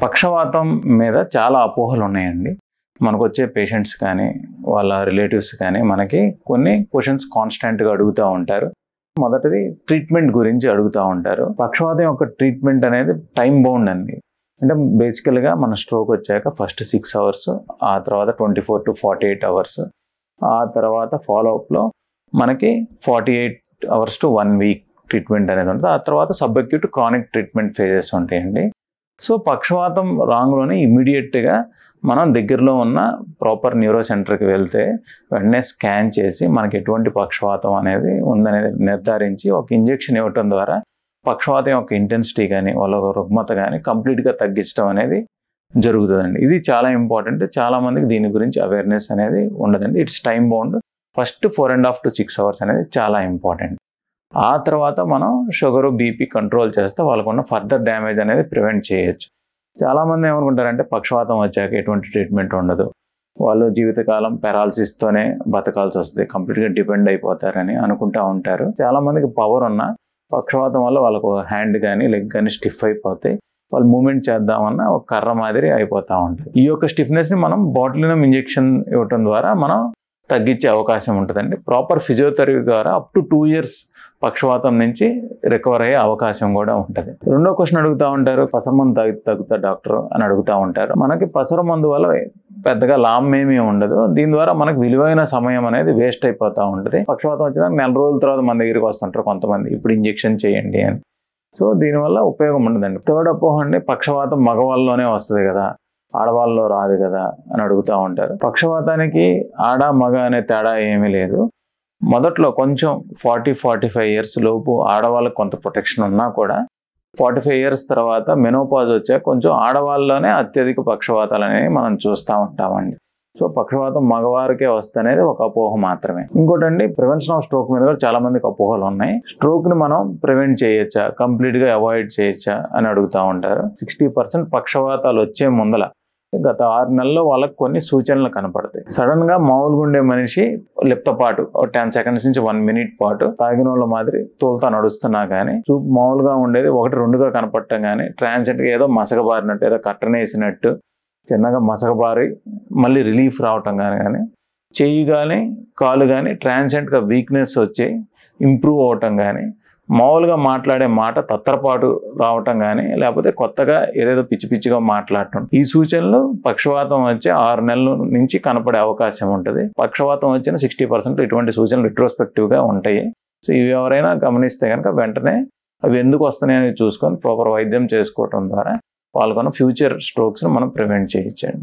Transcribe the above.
పక్షవాతం మీద చాలా అపోహలు ఉన్నాయండి. మనకొచ్చే పేషెంట్స్ కానీ, వాళ్ళ రిలేటివ్స్ కానీ మనకి కొన్ని క్వెషన్స్ కాన్స్టెంట్‌గా అడుగుతా ఉంటారు. మొదటిది ట్రీట్మెంట్ గురించి అడుగుతా ఉంటారు. పక్షవాతం యొక్క ట్రీట్మెంట్ అనేది టైమ్ బౌండ్ అండి. అంటే బేసికల్‌గా మన స్ట్రోక్ వచ్చాక ఫస్ట్ 6 అవర్స్, ఆ తర్వాత 24-48 అవర్స్, ఆ తర్వాత ఫాలోఅప్‌లో మనకి 48 అవర్స్ టు 1 వీక్ ట్రీట్మెంట్ అనేది ఉంటుంది. ఆ తర్వాత sub acute, chronic treatment phases ఉంటాయండి. సో పక్షవాతం రాంగ్‌లోనే ఇమ్మీడియేట్‌గా మనం దగ్గరలో ఉన్న ప్రాపర్ న్యూరో సెంటర్‌కి వెళ్తే వెంటనే స్కాన్ చేసి మనకి ఎటువంటి పక్షవాతం అనేది ఉందనేది నిర్ధారించి ఒక ఇంజెక్షన్ ఇవ్వటం ద్వారా పక్షవాతం యొక్క ఇంటెన్సిటీ కానీ, వాళ్ళ రుగ్మత కానీ కంప్లీట్‌గా తగ్గించడం అనేది జరుగుతుందండి. ఇది చాలా ఇంపార్టెంట్. చాలామందికి దీని గురించి అవేర్‌నెస్ అనేది ఉండదండి. It's time bound. First 4.5 to 6 hours అనేది చాలా ఇంపార్టెంట్. ఆ తర్వాత మనం షుగరు, బీపీ కంట్రోల్ చేస్తే వాళ్ళకున్న ఫర్దర్ డ్యామేజ్ అనేది ప్రివెంట్ చేయొచ్చు. చాలామంది ఏమనుకుంటారంటే పక్షవాతం వచ్చాక ఎటువంటి ట్రీట్మెంట్ ఉండదు, వాళ్ళు జీవితకాలం పెరాలసిస్తోనే బతకాల్సి వస్తుంది, కంప్లీట్గా డిపెండ్ అయిపోతారని అనుకుంటూ ఉంటారు. చాలామందికి పవర్ ఉన్న పక్షవాతం వల్ల వాళ్ళకు హ్యాండ్ కానీ లెగ్ కానీ స్టిఫ్ అయిపోతాయి. వాళ్ళు మూమెంట్ చేద్దామన్నా ఒక కర్ర మాదిరి అయిపోతూ ఉంటుంది. ఈ యొక్క స్టిఫ్నెస్ని మనం బాటులినం ఇంజెక్షన్ ఇవ్వటం ద్వారా మనం తగ్గించే అవకాశం ఉంటుందండి. ప్రాపర్ ఫిజియోథెరపీ ద్వారా అప్ టు 2 years పక్షవాతం నుంచి రికవర్ అయ్యే అవకాశం కూడా ఉంటుంది. రెండో క్వశ్చన్ అడుగుతూ ఉంటారు, పసరు మందు తగ్గుతా డాక్టర్ అని అడుగుతూ ఉంటారు. మనకి పసరు మందు వల్ల పెద్దగా లాభం ఏమీ ఉండదు. దీని ద్వారా మనకు విలువైన సమయం అనేది వేస్ట్ అయిపోతూ ఉంటుంది. పక్షవాతం వచ్చినా 4 రోజుల తర్వాత మన దగ్గరికి వస్తుంటారు కొంతమంది, ఇప్పుడు ఇంజెక్షన్ చేయండి అని. సో దీనివల్ల ఉపయోగం ఉండదండి. థర్డ్ అపోహ అండి, పక్షవాతం మగవాళ్ళలోనే వస్తుంది కదా, ఆడవాళ్ళలో రాదు కదా అని అడుగుతూ ఉంటారు. పక్షవాతానికి ఆడ మగ అనే తేడా ఏమీ లేదు. మొదట్లో కొంచెం 40-45 years లోపు ఆడవాళ్ళకి కొంత ప్రొటెక్షన్ ఉన్నా కూడా 45 years తర్వాత మెనోపాజ్ వచ్చాక కొంచెం ఆడవాళ్ళలోనే అత్యధిక పక్షవాతాలు అనేవి మనం చూస్తూ ఉంటామండి. సో పక్షవాతం మగవారికే వస్తనేది ఒక అపోహ మాత్రమే. ఇంకోటండి, ప్రివెన్షన్ ఆఫ్ స్ట్రోక్ మీద కూడా చాలా మందికి అపోహలు ఉన్నాయి. స్ట్రోక్ని మనం ప్రివెంట్ చేయొచ్చా, కంప్లీట్గా అవాయిడ్ చేయొచ్చా అని అడుగుతూ ఉంటారు. 60% పక్షవాతాలు వచ్చే ముందల గత 6 నెలల్లో వాళ్ళకి కొన్ని సూచనలు కనపడతాయి. సడన్గా మామూలుగా ఉండే మనిషి లిప్తపాటు 10 seconds నుంచి 1 minute పాటు తాగిన వాళ్ళ మాదిరి తోలుతా నడుస్తున్నా కానీ చూపు మామూలుగా ఉండేది 1-2గా కనపడటం కానీ, ట్రాన్సియంట్గా ఏదో మసకబారినట్టు, ఏదో కట్టన వేసినట్టు చిన్నగా మసకబారి మళ్ళీ రిలీఫ్ రావటం కానీ, చెయ్యి కానీ కాలు కానీ ట్రాన్సియంట్గా వీక్నెస్ వచ్చి ఇంప్రూవ్ అవటం కానీ, మామూలుగా మాట్లాడే మాట తత్తరపాటు రావటం కానీ, లేకపోతే కొత్తగా ఏదేదో పిచ్చి పిచ్చిగా మాట్లాడటం, ఈ సూచనలు పక్షవాతం వచ్చే 6 నెలల నుంచి కనపడే అవకాశం ఉంటుంది. పక్షవాతం వచ్చిన 60% ఇటువంటి సూచనలు రిట్రోస్పెక్టివ్గా ఉంటాయి. సో ఇవి ఎవరైనా గమనిస్తే కనుక వెంటనే అవి ఎందుకు వస్తున్నాయని చూసుకొని ప్రాపర్ వైద్యం చేసుకోవటం ద్వారా వాళ్ళకున్న ఫ్యూచర్ స్ట్రోక్స్ని మనం ప్రివెంట్ చేయొచ్చండి.